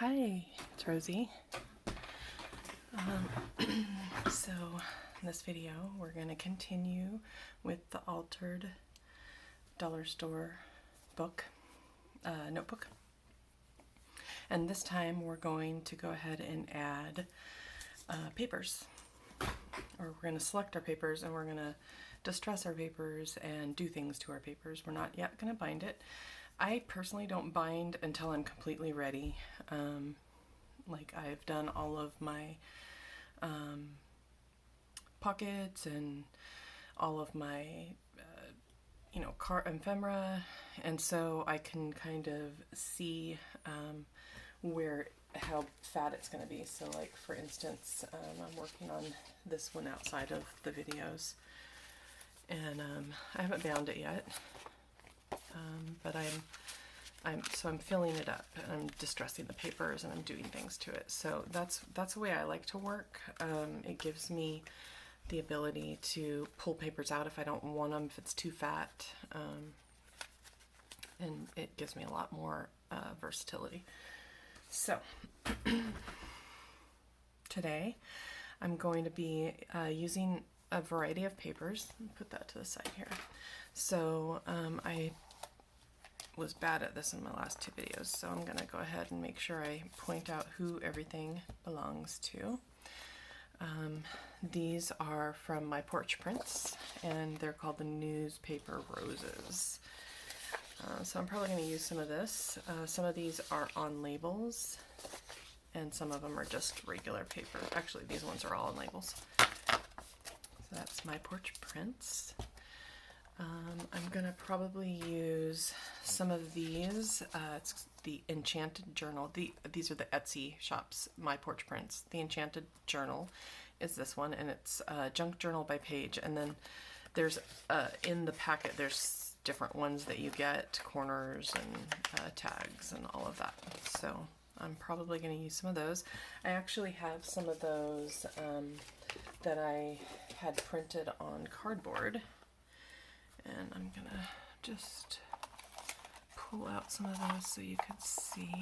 Hi, it's Rosie. So in this video we're going to continue with the altered dollar store book, notebook. And this time we're going to go ahead and add papers. Or we're going to select our papers and we're going to distress our papers and do things to our papers. We're not yet going to bind it. I personally don't bind until I'm completely ready. Like I've done all of my pockets and all of my, ephemera, and so I can kind of see how fat it's going to be. So like for instance, I'm working on this one outside of the videos, and I haven't bound it yet, but I'm filling it up and I'm distressing the papers and I'm doing things to it. So that's the way I like to work. It gives me the ability to pull papers out if I don't want them, if it's too fat, and it gives me a lot more versatility. So today I'm going to be using a variety of papers. Let me put that to the side here. So I was bad at this in my last two videos, so I'm going to go ahead and make sure I point out who everything belongs to. These are from my Porch prints, and they're called the Newspaper Roses. So I'm probably going to use some of this. Some of these are on labels, and some of them are just regular paper. Actually, these ones are all on labels. So that's my Porch prints. I'm going to probably use some of these. It's the Enchanted Journal. These are the Etsy shops, my Porch prints. The Enchanted Journal is this one, and it's Junk Journal by Page. And then there's, in the packet, there's different ones that you get, corners and tags and all of that. So I'm probably going to use some of those. I actually have some of those that I had printed on cardboard. And I'm gonna just pull out some of those so you can see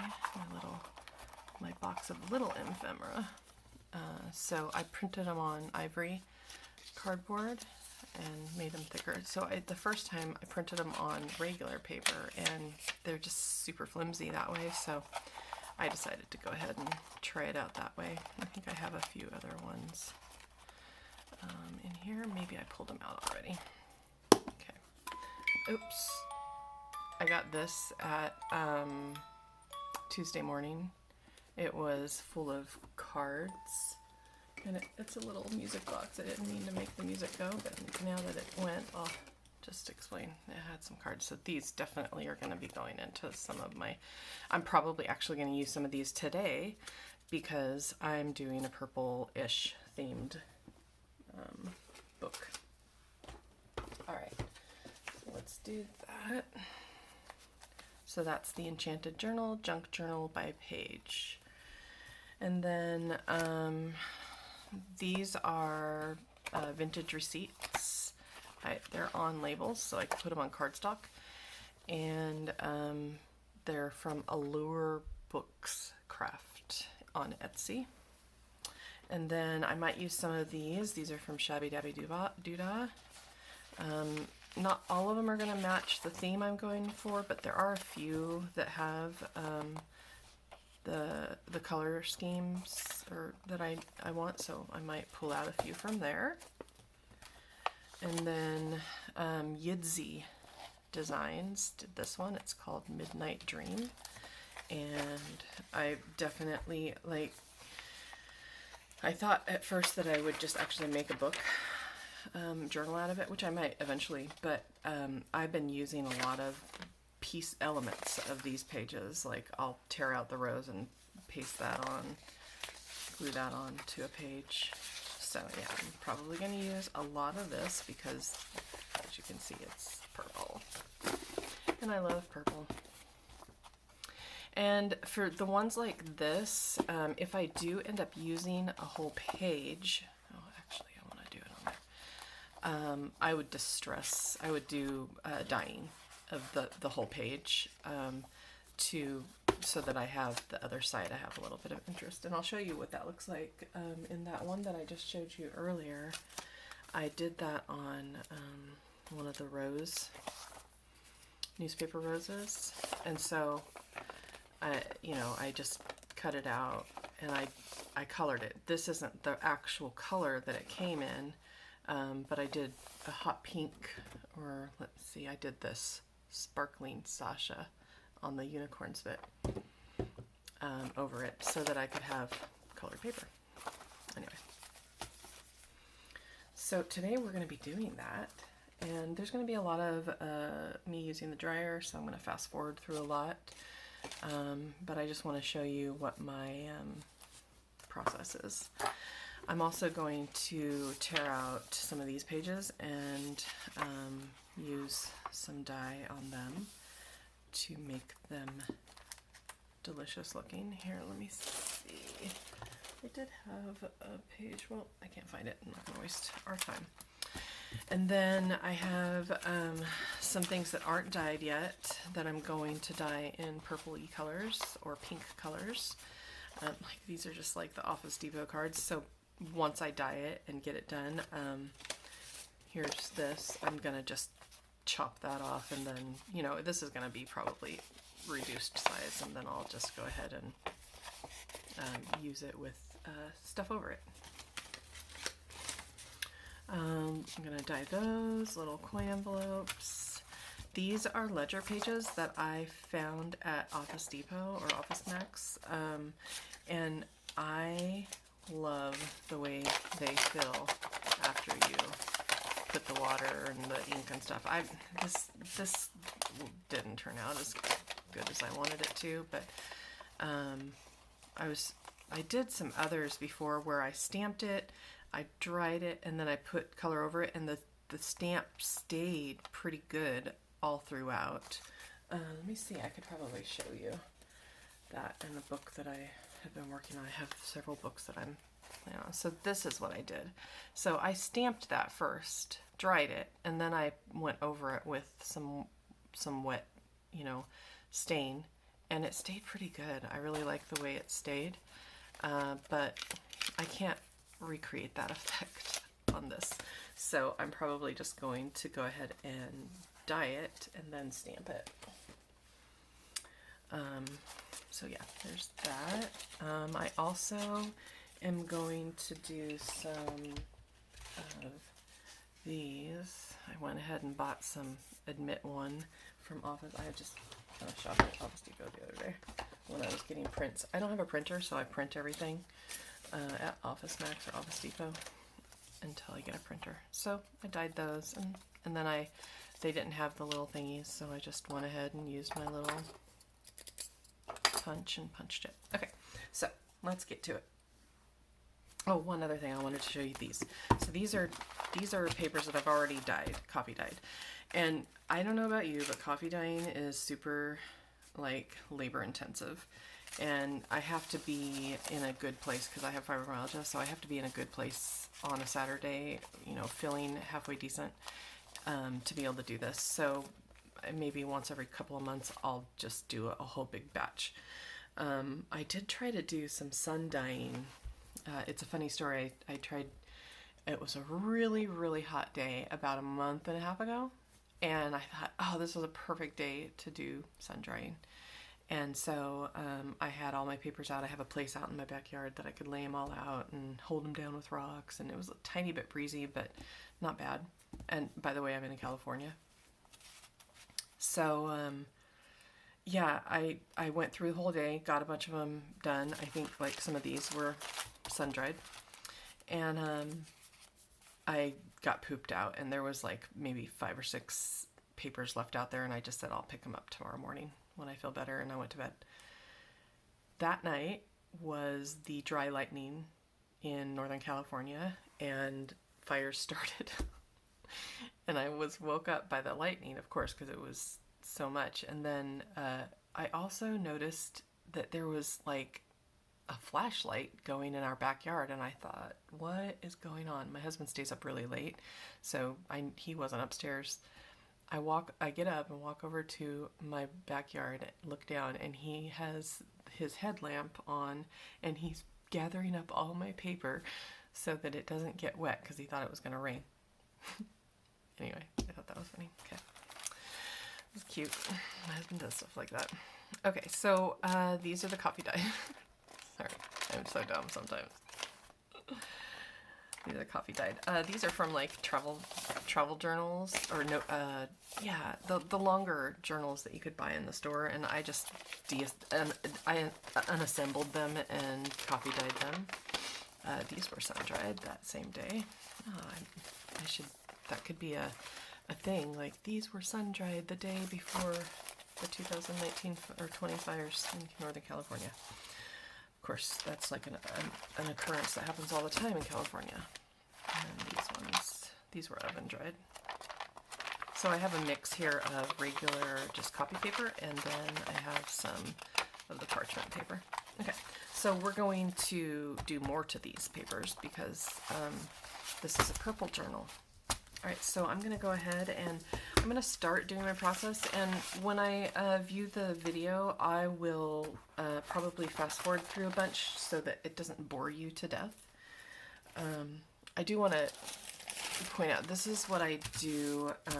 my box of little ephemera. So I printed them on ivory cardboard and made them thicker. So the first time I printed them on regular paper, and they're just super flimsy that way. So I decided to go ahead and try it out that way. I think I have a few other ones in here. Maybe I pulled them out already. Oops, I got this at Tuesday morning. It was full of cards, and it's a little music box. I didn't mean to make the music go, but now that it went, I'll just explain. It had some cards, so these definitely are going to be going into some of my, I'm probably actually going to use some of these today because I'm doing a purple-ish themed book. All right. Let's do that. So that's the Enchanted Journal, Junk Journal by Page. And then these are vintage receipts. They're on labels, so I can put them on cardstock. And they're from Allure Books Craft on Etsy. And then I might use some of these. These are from Shabbydabbydoodah. Not all of them are going to match the theme I'm going for, but there are a few that have the color schemes that I want, so I might pull out a few from there. And then Yiddzy Designs did this one. It's called Midnight Dream, and I definitely I thought at first that I would just actually make a book journal out of it, which I might eventually, but I've been using a lot of piece elements of these pages. Like I'll tear out the rows and paste that on, glue that on to a page. So yeah, I'm probably going to use a lot of this because, as you can see, it's purple, and I love purple. And for the ones like this, if I do end up using a whole page, I would distress, I would do dyeing of the whole page to so that I have the other side, I have a little bit of interest. And I'll show you what that looks like. In that one that I just showed you earlier, I did that on one of the newspaper roses. And so, I just cut it out and I colored it. This isn't the actual color that it came in, but I did a hot pink, or let's see, I did this sparkling Sasha on the unicorn spit over it so that I could have colored paper. Anyway, so today we're going to be doing that, and there's going to be a lot of me using the dryer, so I'm going to fast forward through a lot, but I just want to show you what my process is. I'm also going to tear out some of these pages and use some dye on them to make them delicious looking. Here, let me see. I did have a page. Well, I can't find it. I'm not going to waste our time. And then I have some things that aren't dyed yet that I'm going to dye in purpley colors or pink colors. Like these are just like the Office Depot cards. So once I dye it and get it done, here's this. I'm going to just chop that off, and then, this is going to be probably reduced size, and then I'll just go ahead and use it with stuff over it. I'm going to dye those little coin envelopes. These are ledger pages that I found at Office Depot or Office Max, and I love the way they fill after you put the water and the ink and stuff. This didn't turn out as good as I wanted it to, but I did some others before where I stamped it, I dried it, and then I put color over it, and the stamp stayed pretty good all throughout. Let me see, I could probably show you that in the book that I have been working on. I have several books that I'm planning on. So this is what I did. So I stamped that first, dried it, and then I went over it with some wet, stain, and it stayed pretty good. I really like the way it stayed, but I can't recreate that effect on this. So I'm probably just going to go ahead and dye it and then stamp it. So yeah, there's that. I also am going to do some of these. I went ahead and bought some Admit One from Office. I just kind of shopped at Office Depot the other day when I was getting prints. I don't have a printer, so I print everything at Office Max or Office Depot until I get a printer. So I dyed those, and then they didn't have the little thingies, so I just went ahead and used my little punch and punched it. Okay, so let's get to it. Oh, one other thing I wanted to show you these. So these are papers that I've already dyed, coffee dyed. And I don't know about you, but coffee dyeing is super labor intensive. And I have to be in a good place because I have fibromyalgia, so I have to be in a good place on a Saturday, feeling halfway decent to be able to do this. So maybe once every couple of months I'll just do a whole big batch. I did try to do some sun dyeing. It's a funny story. I tried, it was a really, really hot day about a month and a half ago, and I thought, oh, this was a perfect day to do sun drying. And so I had all my papers out. I have a place out in my backyard that I could lay them all out and hold them down with rocks, and it was a tiny bit breezy, but not bad. And by the way, I'm in California. So yeah, I went through the whole day, got a bunch of them done. I think some of these were sun dried, and I got pooped out, and there was maybe 5 or 6 papers left out there, and I just said I'll pick them up tomorrow morning when I feel better, and I went to bed. That night was the dry lightning in Northern California, and fires started. And I was woke up by the lightning, of course, because it was so much. And then I also noticed that there was a flashlight going in our backyard, and I thought, what is going on? My husband stays up really late, so he wasn't upstairs, I get up and walk over to my backyard, look down, and he has his headlamp on, and he's gathering up all my paper so that it doesn't get wet because he thought it was going to rain. Anyway, I thought that was funny. Okay. It's cute. My husband does stuff like that. Okay, so these are the coffee dye. Sorry, I'm so dumb sometimes. These are coffee dyed. These are from like travel journals, or no, yeah, the longer journals that you could buy in the store, and I just I unassembled them and coffee dyed them. These were sun dried that same day. Oh, I should. That could be a thing. Like, these were sun dried the day before the 2019 or 20 fires in Northern California. Of course, that's like an occurrence that happens all the time in California. And these were oven dried. So I have a mix here of regular just copy paper, and then I have some of the parchment paper. Okay, so we're going to do more to these papers because this is a purple journal. All right, so I'm going to go ahead and I'm going to start doing my process, and when I view the video, I will probably fast forward through a bunch so that it doesn't bore you to death. I do want to point out, this is what I do. I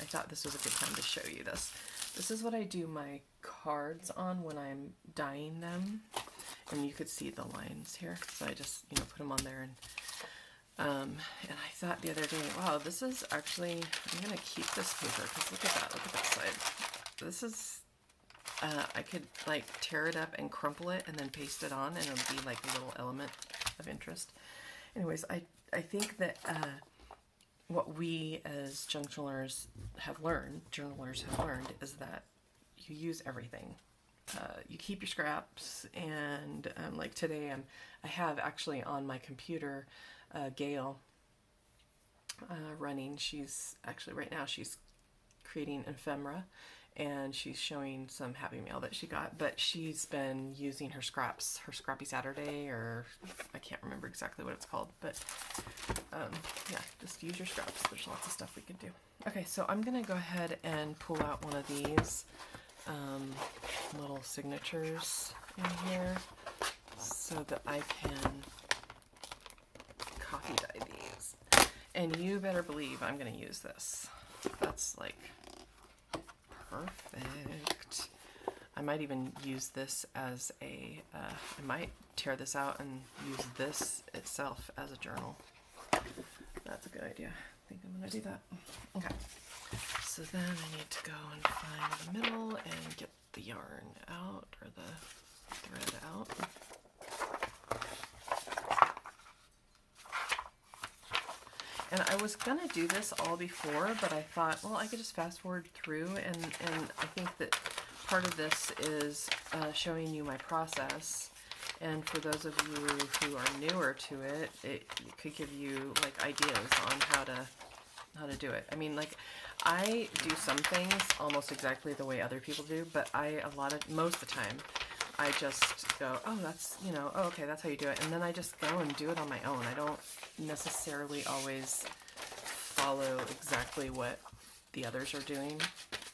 thought this was a good time to show you this. This is what I do my cards on when I'm dyeing them, and you could see the lines here. So I just, put them on there, and I thought the other day, wow, this is actually, I'm gonna keep this paper because look at that side. This is, I could like tear it up and crumple it and then paste it on, and it'll be like a little element of interest. Anyways, I think that what we as journalers have learned is that you use everything. You keep your scraps, and like today I have actually on my computer Gail running. She's actually right now she's creating ephemera, and she's showing some Happy Mail that she got, but she's been using her scraps, her Scrappy Saturday, or I can't remember exactly what it's called, but yeah, just use your scraps. There's lots of stuff we could do. Okay, so I'm gonna go ahead and pull out one of these little signatures in here so that I can coffee dye these. And you better believe I'm gonna use this. That's like perfect. I might even use this as a, I might tear this out and use this itself as a journal. That's a good idea. I think I'm gonna do that. Okay. So then I need to go and find the middle and get the yarn out, or the thread out. And I was gonna do this all before, but I thought, well, I could just fast forward through, and I think that part of this is showing you my process. And for those of you who are newer to it, it could give you like ideas on how to do it. I mean, like, I do some things almost exactly the way other people do, but most of the time, I just go, oh, that's, oh, okay, that's how you do it. And then I just go and do it on my own. I don't necessarily always follow exactly what the others are doing.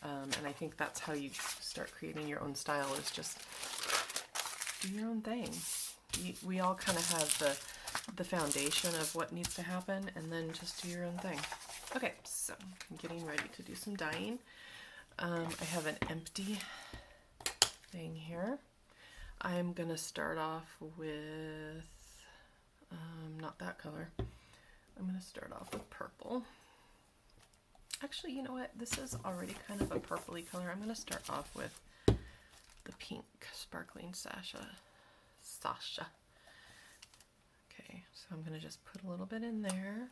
And I think that's how you start creating your own style, is just do your own thing. We all kind of have the foundation of what needs to happen, and then just do your own thing. Okay, so I'm getting ready to do some dyeing. I have an empty thing here. I'm gonna start off with, not that color. I'm gonna start off with purple. Actually, you know what? This is already kind of a purpley color. I'm gonna start off with the pink sparkling Sasha. Okay, so I'm gonna just put a little bit in there.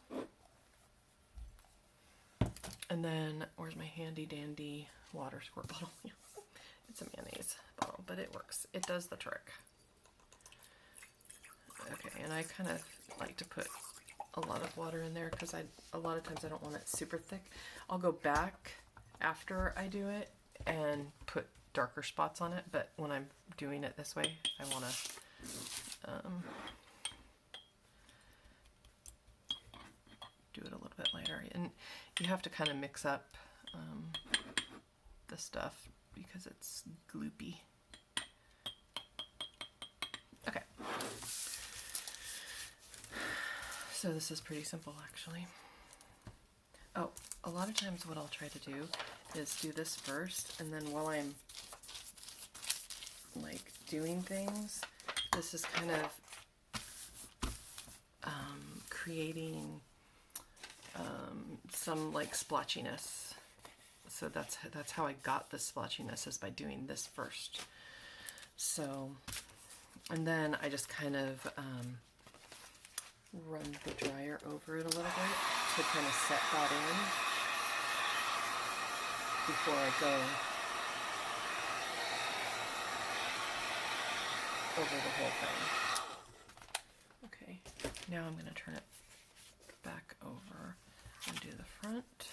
And then, where's my handy dandy water squirt bottle? It's a mayonnaise bottle, but it works. It does the trick. Okay, and I kind of like to put a lot of water in there because a lot of times I don't want it super thick. I'll go back after I do it and put darker spots on it, but when I'm doing it this way, I want to do it a little bit lighter. And you have to kind of mix up the stuff because it's gloopy. Okay. So this is pretty simple actually. Oh, a lot of times what I'll try to do is do this first, and then while I'm like doing things, this is kind of creating some like splotchiness. So that's how I got the splotchiness, is by doing this first. So, and then I just kind of run the dryer over it a little bit to kind of set that in before I go over the whole thing. Okay, now I'm going to turn it back over and do the front.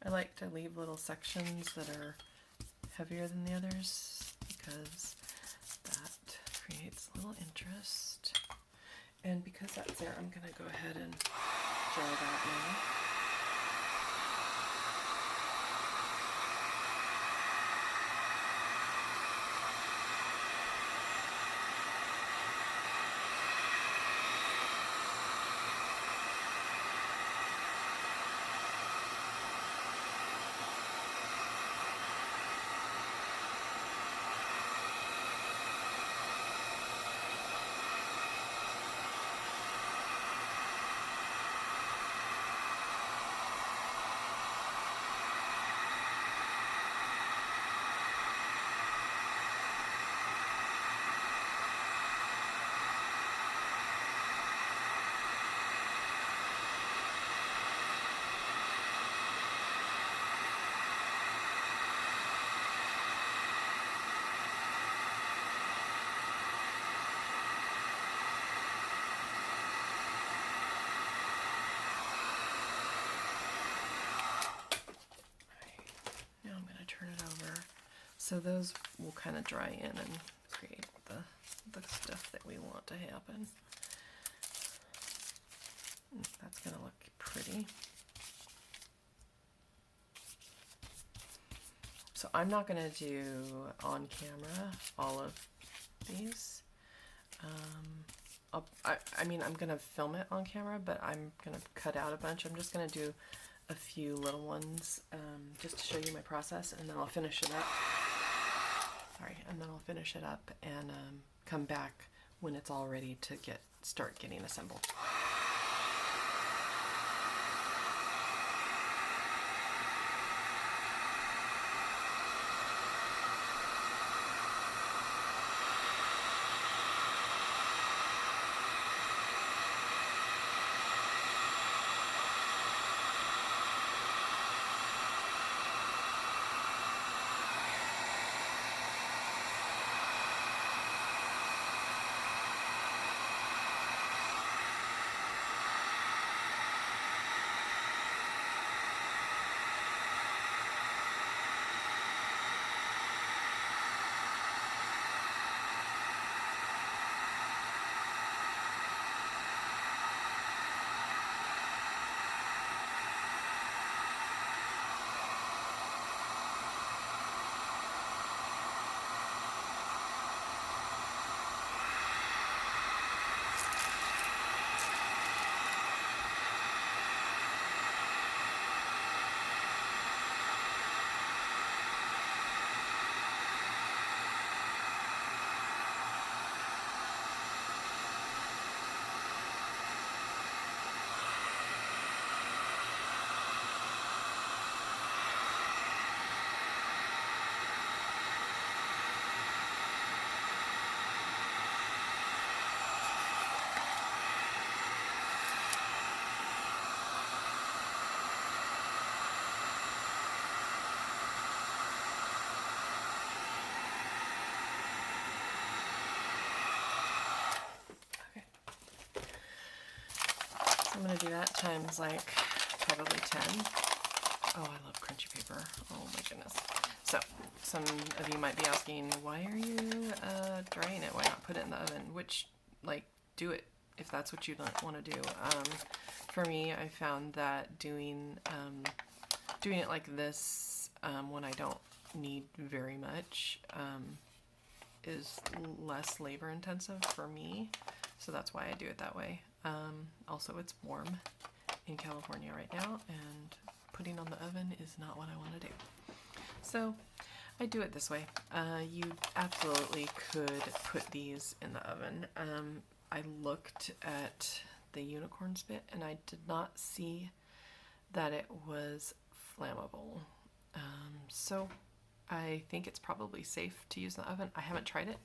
I like to leave little sections that are heavier than the others because that creates a little interest. And because that's there, I'm going to go ahead and draw that now. So those will kind of dry in and create the stuff that we want to happen. That's going to look pretty. So I'm not going to do on camera all of these. I mean, I'm going to film it on camera, but I'm going to cut out a bunch. I'm just going to do a few little ones just to show you my process, and then I'll finish it up. And then I'll finish it up and come back when it's all ready to start getting assembled. I'm going to do that times like probably 10. Oh, I love crunchy paper. Oh my goodness. So, some of you might be asking, why are you drying it? Why not put it in the oven? Which, like, do it if that's what you want to do. For me, I found that doing it like this when I don't need very much is less labor intensive for me, so that's why I do it that way. Also, it's warm in California right now, and putting on the oven is not what I want to do. So I do it this way. You absolutely could put these in the oven. I looked at the unicorn spit and I did not see that it was flammable. So I think it's probably safe to use in the oven. I haven't tried it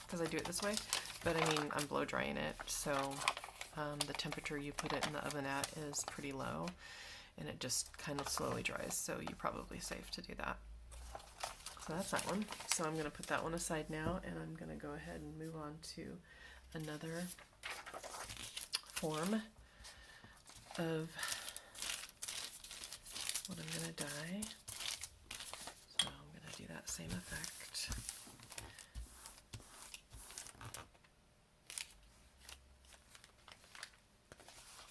because I do it this way, but I mean, I'm blow drying it, so the temperature you put it in the oven at is pretty low, and it just kind of slowly dries, so you're probably safe to do that. So that's that one. So I'm going to put that one aside now, and I'm going to go ahead and move on to another form of what I'm going to dye. So I'm going to do that same effect.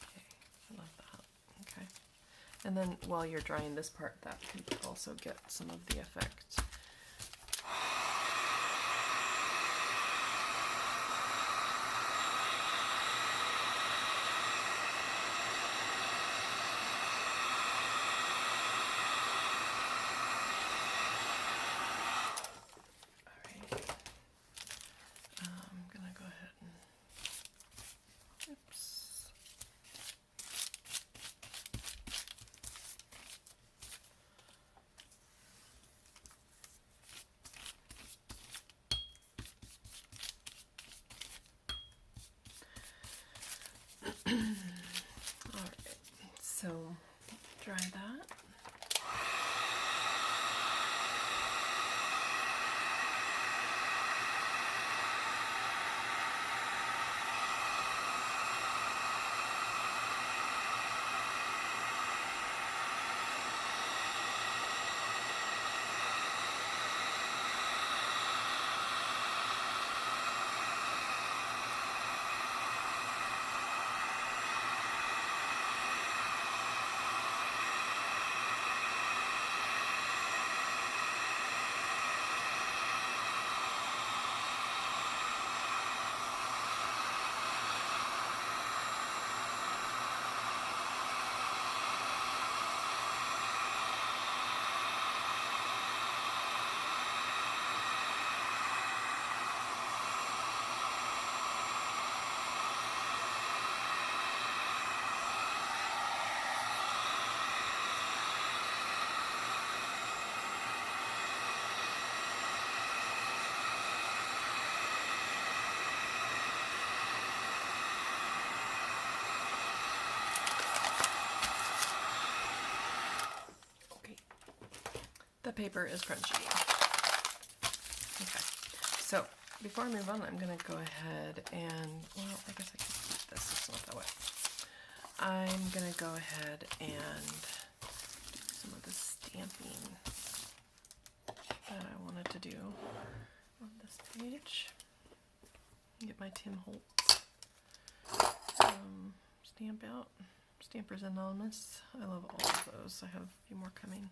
Okay, I love that. Okay. And then while you're drying this part, that can also get some of the effect. Alright, so dry that. The paper is crunchy. Okay, so before I move on, I'm going to go ahead and, well, I guess I can keep this, it's not that wet. I'm going to go ahead and do some of the stamping that I wanted to do on this page. Get my Tim Holtz stamp out. Stampers Anonymous. I love all of those. I have a few more coming.